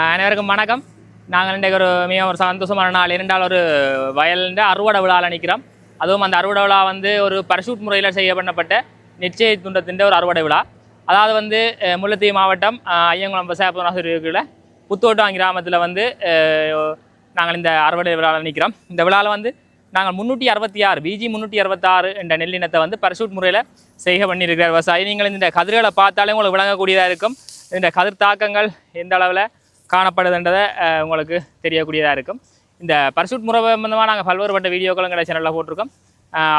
அனைவருக்கும் வணக்கம். நாங்கள் இன்றைக்கு மிக சந்தோஷமான நாள். இரண்டால் ஒரு வயலில் அறுவடை விழாவில் நிற்கிறோம். அதுவும் அந்த அறுவடை விழா ஒரு பரிசூட் முறையில் செய்யப்பட்ட நிச்சய துண்டத்தின் ஒரு அறுவடை விழா. அதாவது முல்லைத்தீவு மாவட்டம் ஐயங்குளம் விவசாய புத்தோட்டம் கிராமத்தில் நாங்கள் இந்த அறுவடை விழாவில் நிற்கிறோம். இந்த விழாவில் நாங்கள் 366 BG 366 என்ற நெல்லினத்தை பரிசூட் முறையில் செய்ய பண்ணியிருக்கிற விவசாயி. நீங்கள் இந்த கதிர்களை பார்த்தாலே உங்களுக்கு விளங்கக்கூடியதாக இருக்கும். இந்த கதிர் தாக்கங்கள் எந்த அளவில் காணப்படுதுன்றதை உங்களுக்கு தெரியக்கூடியதாக இருக்கும். இந்த பரிசூட் முறை சம்பந்தமாக நாங்கள் பல்வேறுபட்ட வீடியோக்கள் எங்கள் சேனலில் போட்டிருக்கோம்.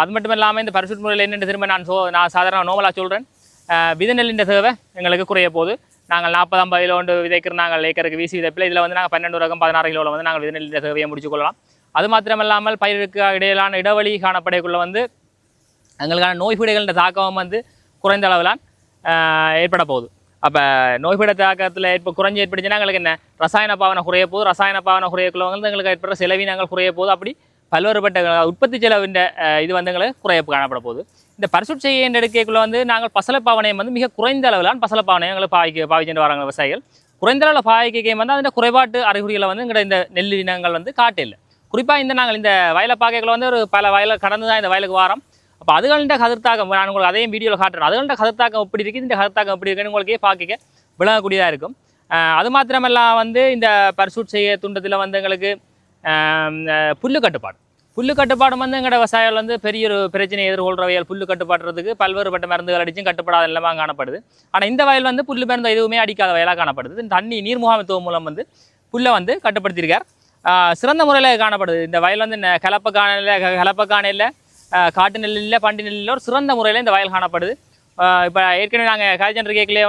அது மட்டும் இல்லாமல் இந்த பரிசூட் முறையில் என்னென்று திரும்ப நான் சாதாரண நோமலாக சொல்கிறேன். விதை நெல்லின் தேவை எங்களுக்கு குறைய போது நாங்கள் 40-50 கிலோ விதைக்கிற நாங்கள் ஏக்கருக்கு வீசி விதைப்பில் இதில் நாங்கள் 12 ரகம் 16 கிலோவில் நாங்கள் விதை நெல்லின் தேவையை முடிச்சுக்கொள்ளலாம். அது மாத்திரமில்லாமல் பயிருக்கு இடையிலான இடைவெளி காணப்படக்குள்ள எங்களுக்கான நோய்பீடைகளின் தாக்கம் குறைந்த அளவில் ஏற்பட போகுது. அப்போ நோய்பீட தாக்கத்தில் குறைஞ்சி ஏற்படுச்சுன்னா எங்களுக்கு என்ன ரசாயன பாவனை குறைய போகுது. ரசாயன பாவனை குறையக்குள்ள எங்களுக்கு ஏற்படுற செலவினங்கள் குறைய போகுது. அப்படி பல்வேறுபட்ட உற்பத்தி செலவின் இது எங்களுக்கு குறைய காணப்பட போகுது. இந்த பரிசூட் செய்ய எடுக்கக்குள்ள நாங்கள் பசலப்பாவனையை மிக குறைந்த அளவிலான பசலப்பாவனையை எங்களுக்கு பாவிச்சுட்டு வராங்க விவசாயிகள். குறைந்த அளவில் பாவிக்கையும் அதில் குறைபாட்டு அறிகுறிகளை எங்களை இந்த நெல் இனங்கள் காட்டில்லை. குறிப்பாக நாங்கள் இந்த வயலை பார்க்கக்குள்ள ஒரு பல வயலை கடந்து தான் இந்த வயலுக்கு வாரம். அப்போ அதுகள்கிட்ட கதிர்த்தாக்கம் நான் உங்களுக்கு அதையும் வீடியோவில் காட்டுறேன். அதுகள்கிட்ட கதிர்த்தாக்கம் எப்படி இருக்குது, இந்த கதிர்த்தாக்கம் எப்படி இருக்குன்னு உங்களுக்கே பார்க்க விளங்கக்கூடியதாக இருக்கும். அது மாத்திரமெல்லாம் இந்த பரிசூட் செய்ய துண்டத்தில் எங்களுக்கு புல்லு கட்டுப்பாடு எங்களோட விவசாயிகள் பெரிய ஒரு பிரச்சனை எதிர்கொள்கிற வயல். புல்லு கட்டுப்பாடுறதுக்கு பல்வேறுபட்ட மருந்துகள் அடிச்சும் கட்டுப்படாத நிலமாக காணப்படுது. ஆனால் இந்த வயல் புல்லு மருந்து எதுவுமே அடிக்காத வயலாக காணப்படுது. தண்ணி நீர் முகாமைத்துவம் மூலம் புல்லை கட்டுப்படுத்தியிருக்கார். சிறந்த முறையில் காணப்படுது. இந்த வயல் கலப்பக்கானையில் காட்டு நெல்லில் பண்டி நெல்லில் ஒரு சிறந்த முறையில் இந்த வயல் காணப்படுது. இப்போ ஏற்கனவே நாங்கள் காய்ச்சல் கேக்கிலே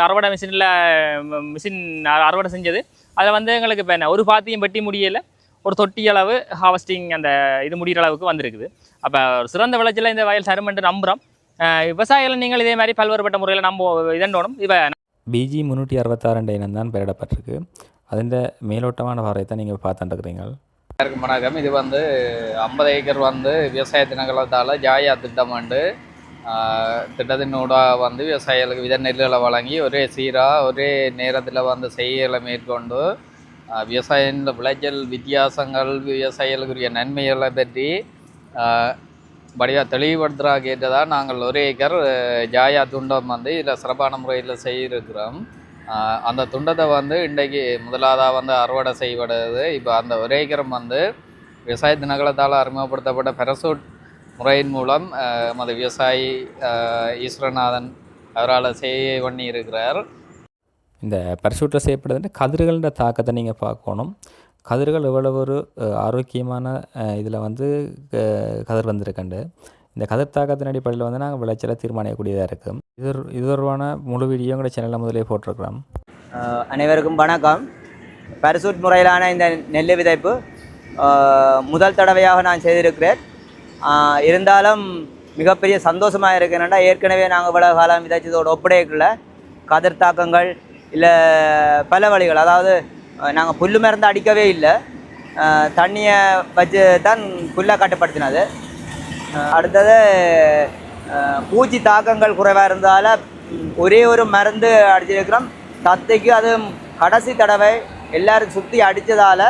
அறுவடை மிஷின் அறுவடை செஞ்சது. அதில் எங்களுக்கு இப்போ என்ன ஒரு பாத்தியும் வெட்டி முடியலை, ஒரு தொட்டி அளவு ஹார்வெஸ்டிங் அந்த இது முடிகிற அளவுக்கு வந்திருக்குது. அப்போ ஒரு சிறந்த விளைச்சல இந்த வயல் சருமென்று நம்புகிறோம். விவசாயிகள் நீங்கள் இதே மாதிரி பல்வேறுபட்ட முறையில் இதண்டோணும். இப்போ BG 366 இனம் தான் பெயரிடப்பட்டிருக்கு. அதில் மேலோட்டமான வாரத்தை நீங்கள் பார்த்துட்டுருக்கிறீங்க. வணக்கம். இது 50 ஏக்கர் விவசாய தினங்களத்தால் ஜாயா திட்டம் திட்டத்தினோட விவசாயிகளுக்கு வித நெல்லுகளை வழங்கி ஒரே சீராக ஒரே நேரத்தில் செய்யலை மேற்கொண்டு விவசாயின விளைச்சல் வித்தியாசங்கள் விவசாயிகளுக்குரிய நன்மைகளை பற்றி தெளிவுபடுத்துகிறாக கேட்டதாக நாங்கள் ஒரே ஏக்கர் ஜாயா துண்டம் இதில் சிறப்பான முறையில் செய்திருக்கிறோம். அந்த துண்டத்தை இன்றைக்கு முதலாவதாக அறுவடை செய்யப்படுது. இப்போ அந்த ஒரே ஏக்கரம் விவசாய தினங்களத்தால் அறிமுகப்படுத்தப்பட்ட பரிசூட் முறையின் மூலம் நமது விவசாயி ஈஸ்வரநாதன் அவரால் செய்ய பண்ணி இருக்கிறார். இந்த பரிசூட்டில் செய்யப்படுதுன்ற கதிர்கள்ன்ற தாக்கத்தை நீங்கள் பார்க்கணும். கதிர்கள் எவ்வளவு ஒரு ஆரோக்கியமான இதில் கதிர் வந்திருக்கண்டு. இந்த கதிர் தாக்கத்தின் அடிப்படையில் நாங்கள் விளைச்சலை தீர்மானிக்கக்கூடியதாக இருக்கும். இது தொடர்பான முழு வீடியோ எங்கள் சேனலில் முதலே போட்டிருக்கிறோம். அனைவருக்கும் வணக்கம். பரிசூட் முறையிலான இந்த நெல் விதைப்பு முதல் தடவையாக நான் செய்திருக்கிறேன். இருந்தாலும் மிகப்பெரிய சந்தோஷமாக இருக்குன்னா, ஏற்கனவே நாங்கள் இவ்வளவு காலம் விதைச்சதோடு ஒப்படைக்குள்ள கதிர் தாக்கங்கள் இல்லை பல வழிகள், அதாவது நாங்கள் புல்லு மருந்து அடிக்கவே இல்லை, தண்ணியை வச்சு தான் புல்லை கட்டுப்படுத்தினது. அடுத்தது பூச்சி தாக்கங்கள் குறைவாக இருந்தால் ஒரே ஒரு மருந்து அடிச்சிருக்கிறோம். தத்தைக்கு அது கடைசி தடவை எல்லோரும் சுற்றி அடித்ததால்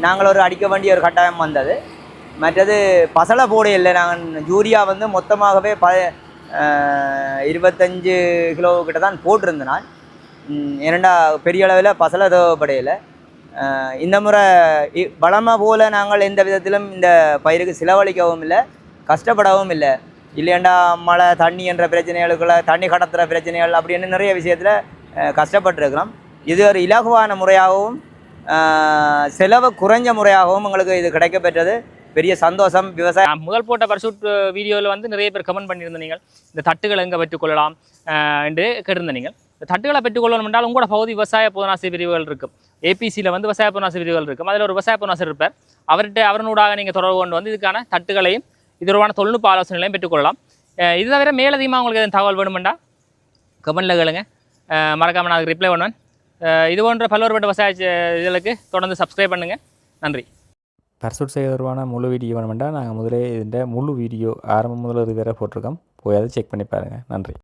நாங்கள் ஒரு அடிக்க வேண்டிய ஒரு கட்டாயம் வந்தது. மற்றது பசலை போட இல்லை, நாங்கள் யூரியா மொத்தமாகவே 25 கிலோ கிட்ட தான் போட்டிருந்தேன் நான். ஏனெண்டா பெரிய அளவில் பசலை தேவைப்படையில்லை. இந்த முறை பலமாக போல் நாங்கள் எந்த விதத்திலும் இந்த பயிருக்கு செலவழிக்கவும் இல்லை, கஷ்டப்படவும் இல்லை. இல்லையாண்டா மழை தண்ணி என்ற பிரச்சனைகளுக்குள்ள தண்ணி கடத்துகிற பிரச்சனைகள் அப்படின்னு நிறைய விஷயத்தில் கஷ்டப்பட்டுருக்கிறோம். இது ஒரு இலகுவான முறையாகவும் செலவு குறைஞ்ச முறையாகவும் எங்களுக்கு இது கிடைக்கப்பெற்றது. பெரிய சந்தோஷம். விவசாயம் முதல் போட்ட பரிசூட் வீடியோவில் நிறைய பேர் கமெண்ட் பண்ணியிருந்தீங்க, இந்த தட்டுகளை எங்கே பெற்றுக்கொள்ளலாம் என்று கேட்டிருந்தீங்க. இந்த தட்டுகளை பெற்றுக்கொள்ளணும் என்றால் உங்களோட பகுதி விவசாய பொதுநாசி பிரிவுகள் இருக்கும். APCயில் விவசாய பொதுநாசி பிரிவுகள் இருக்கும். அதில் ஒரு விவசாய பொதுநாசர் இருப்பார். அவரோடாக நீங்கள் தொடர்பு கொண்டு இதுக்கான தட்டுகளையும் இதற்கான தொழில்நுட்ப ஆலோசனைகளையும் பெற்றுக்கொள்ளலாம். இது தவிர மேலதிகமாக உங்களுக்கு எதுவும் தகவல் வேணுமெண்டா கமெண்டில் கேளுங்க, மறக்காமல் நான் அதுக்கு ரிப்ளை பண்ணுவேன். இது போன்ற பல்வேறுபட்ட விவசாய இதுகளுக்கு தொடர்ந்து சப்ஸ்கிரைப் பண்ணுங்கள். நன்றி. பரிசூட் செய்ய தொடர்பான முழு வீடியோ வேணுமெண்டா நாங்கள் முதலே இந்த முழு வீடியோ ஆரம்பம் முதல் இது வேறு போட்டிருக்கோம். போய் அதை செக் பண்ணி பாருங்கள். நன்றி.